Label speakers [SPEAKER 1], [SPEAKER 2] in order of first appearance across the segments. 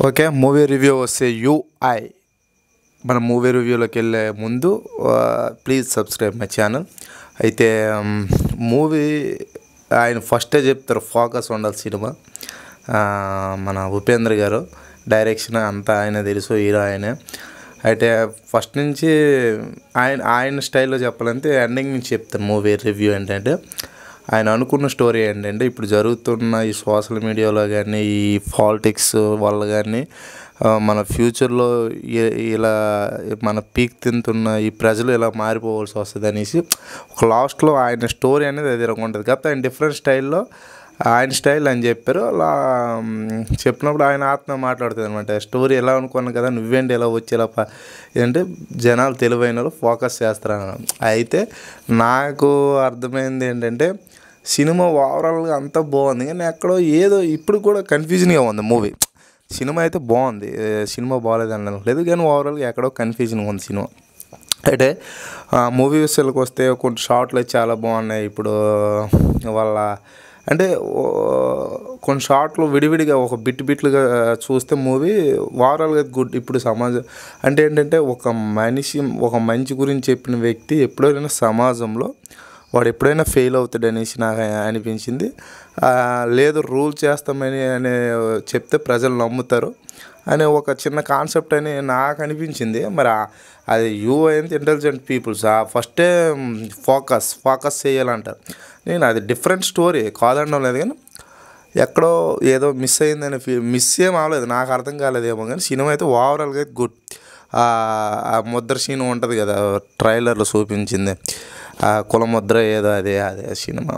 [SPEAKER 1] Okay. Movie review వస్తే UI. మన movie రివ్యూలోకి వెళ్ళే ముందు ప్లీజ్ సబ్స్క్రైబ్ మై ఛానల్. అయితే మూవీ ఆయన ఫస్టే చెప్తారు ఫోకస్ ఉండాలి సినిమా. మన ఉపేంద్ర గారు డైరెక్షన్ అంతా ఆయన తెలుసు, హీరో ఆయనే. అయితే ఫస్ట్ నుంచి ఆయన స్టైల్లో చెప్పాలంటే ఎండింగ్ నుంచి చెప్తాను. మూవీ రివ్యూ ఏంటంటే ఆయన అనుకున్న స్టోరీ ఏంటంటే ఇప్పుడు జరుగుతున్న ఈ సోషల్ మీడియాలో కానీ ఈ పాలిటిక్స్ వల్ల కానీ మన ఫ్యూచర్లో ఇలా మన పీక్ తింటున్న ఈ ప్రజలు ఇలా మారిపోవాల్సి వస్తుంది అనేసి ఒక లాస్ట్లో ఆయన స్టోరీ అనేది అది ఉంటుంది. కాకపోతే ఆయన డిఫరెంట్ స్టైల్లో ఆయన స్టైల్ అని చెప్పారు. అలా చెప్పినప్పుడు ఆయన ఆత్మ మాట్లాడుతుంది అనమాట. స్టోరీ ఎలా అనుకున్నాను కదా, నువ్వేంటి ఎలా వచ్చేలా ఏంటంటే జనాలు తెలివైన ఫోకస్ చేస్తారు. అయితే నాకు అర్థమైంది ఏంటంటే సినిమా ఓవరాల్గా అంతా బాగుంది, కానీ ఎక్కడో ఏదో ఇప్పుడు కూడా కన్ఫ్యూజన్గా ఉంది మూవీ. సినిమా అయితే బాగుంది, సినిమా బాగాలేదు అనలేదు, కానీ ఓవరాల్గా ఎక్కడో కన్ఫ్యూజన్గా ఉంది సినిమా. అయితే మూవీ విషయాలకు వస్తే కొన్ని షార్ట్లు చాలా బాగున్నాయి. ఇప్పుడు వాళ్ళ అంటే కొన్ని షార్ట్లు విడివిడిగా ఒక బిట్లుగా చూస్తే మూవీ ఓవరాల్గా గుడ్. ఇప్పుడు సమాజం అంటే ఏంటంటే ఒక మంచి గురించి చెప్పిన వ్యక్తి ఎప్పుడైనా సమాజంలో వాడు ఎప్పుడైనా ఫెయిల్ అవుతాడనేసి నాకు అనిపించింది. లేదు రూల్ చేస్తామని చెప్తే ప్రజలు నమ్ముతారు అనే ఒక చిన్న కాన్సెప్ట్ అని నాకు అనిపించింది. మరి అది అయింది ఇంటెలిజెంట్ పీపుల్స్ ఫస్టే ఫోకస్ చేయాలంటారు. నేను అది డిఫరెంట్ స్టోరీ కాదనడం లేదు, కానీ ఎక్కడో ఏదో మిస్ అయిందని మిస్ ఏం అవ్వలేదు, నాకు అర్థం కాలేదేమో, కానీ సినిమా అయితే ఓవరాల్గా అయితే గుడ్. ఆ ముద్ర సీన్ ఉంటుంది కదా ట్రైలర్లో చూపించింది, కులముద్ర ఏదో అదే సినిమా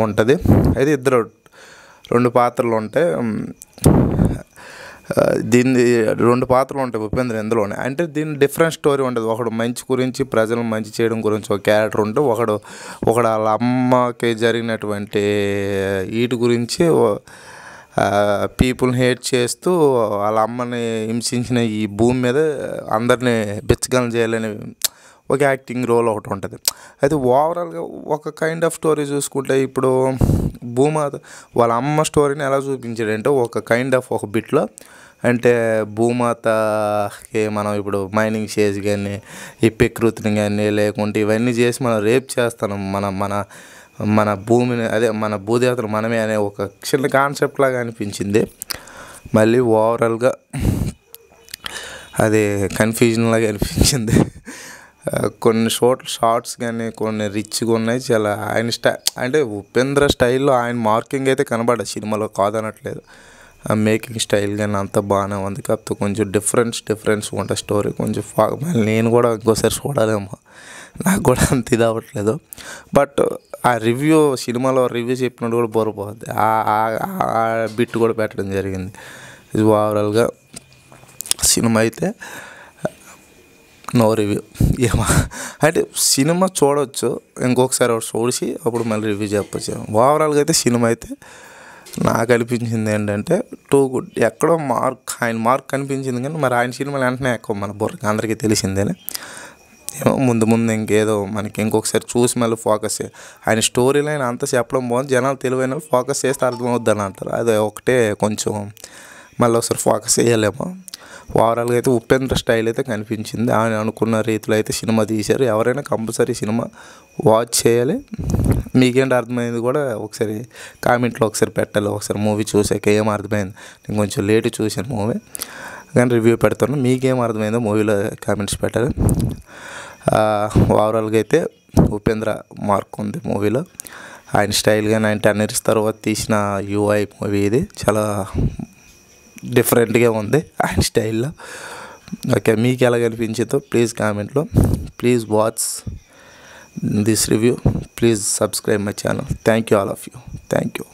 [SPEAKER 1] ఉంటుంది. అయితే రెండు పాత్రలు ఉంటాయి. దీన్ని 2 పాత్రలు ఉంటాయి ఉపేంద్ర ఇందులోనే. అంటే దీన్ని డిఫరెంట్ స్టోరీ ఉంటుంది. ఒకడు మంచి గురించి ప్రజలను మంచి చేయడం గురించి ఒక క్యారెక్టర్ ఉంటే, ఒకడు వాళ్ళ అమ్మకి జరిగినటువంటి వీటి గురించి పీపుల్ని హేట్ చేస్తూ వాళ్ళ అమ్మని హింసించిన ఈ భూమి మీద అందరినీ బెచ్చగలం చేయాలని ఒక యాక్టింగ్ రోల్ ఒకటి ఉంటుంది. అయితే ఓవరాల్గా ఒక కైండ్ ఆఫ్ స్టోరీ చూసుకుంటే ఇప్పుడు భూమాత వాళ్ళ అమ్మ స్టోరీని ఎలా చూపించాడంటే ఒక కైండ్ ఆఫ్ ఒక బిట్లో, అంటే భూమాతకి మనం ఇప్పుడు మైనింగ్ చేసి కానీ ఈ ప్రకృతిని కానీ లేకుంటే ఇవన్నీ చేసి మనం రేప్ చేస్తాం మన భూమిని, అదే మన భూదేవతలు మనమే అనే ఒక చిన్న కాన్సెప్ట్ లాగా అనిపించింది. మళ్ళీ ఓవరాల్గా అది కన్ఫ్యూజన్ లాగా అనిపించింది. కొన్ని షార్ట్స్ కానీ కొన్ని రిచ్గా ఉన్నాయి చాలా. ఆయన అంటే ఉపేంద్ర స్టైల్లో ఆయన మార్కింగ్ అయితే కనబడదు సినిమాలో, కాదనట్లేదు. మేకింగ్ స్టైల్ కానీ అంతా బాగానే ఉంది. కాకపోతే కొంచెం డిఫరెన్స్ ఉంటుంది స్టోరీ కొంచెం. నేను కూడా ఇంకోసారి చూడాలేమో, నాకు కూడా అంత ఇది అవ్వట్లేదు. బట్ ఆ సినిమాలో రివ్యూ చెప్పినట్టు కూడా బోరపోద్ది, ఆ బిట్ కూడా పెట్టడం జరిగింది. ఇది ఓవరాల్గా సినిమా అయితే నో రివ్యూ. అంటే సినిమా చూడవచ్చు, ఇంకొకసారి చూసి అప్పుడు మళ్ళీ రివ్యూ చెప్పచ్చు. ఓవరాల్గా అయితే సినిమా అయితే నాకు అనిపించింది ఏంటంటే టూ గుడ్. ఎక్కడో ఆయన మార్క్ కనిపించింది, కానీ మరి ఆయన సినిమాలు వెంటనే ఎక్కువ మన బుర్రకి అందరికీ తెలిసిందేనే. ఏమో ముందు ఇంకేదో మనకి ఇంకొకసారి చూసి మళ్ళీ ఫోకస్ ఆయన స్టోరీ లైన్ అంతా చెప్పడం బాగుంది. జనాలు తెలివైన ఫోకస్ చేస్తే అర్థమవుద్ది అని అంటారు. అది ఒకటే కొంచెం మళ్ళీ ఒకసారి ఫోకస్ చేయాలేమో. ఓవరాల్గా అయితే ఉపేంద్ర స్టైల్ అయితే కనిపించింది. ఆయన అనుకున్న రీతిలో అయితే సినిమా తీశారు. ఎవరైనా కంపల్సరీ సినిమా వాచ్ చేయాలి. మీకేంటి అర్థమైంది కూడా ఒకసారి కామెంట్లో ఒకసారి పెట్టాలి. ఒకసారి మూవీ చూసాక ఏం అర్థమైంది, నేను కొంచెం లేట్ చూసాను మూవీ, కానీ రివ్యూ పెడతాను. మీకేం అర్థమైందో మూవీలో కామెంట్స్ పెట్టాలి. ఓవరాల్గా అయితే ఉపేంద్ర మార్క్ ఉంది మూవీలో. ఆయన స్టైల్ కానీ ఆయన 10 years తర్వాత తీసిన యూఐ మూవీ ఇది చాలా డిఫరెంట్గా ఉంది ఆయన స్టైల్లో. ఓకే, మీకు ఎలా కనిపించిందో ప్లీజ్ కామెంట్లో. Please watch this review. Please subscribe my channel. Thank you all of you. Thank you.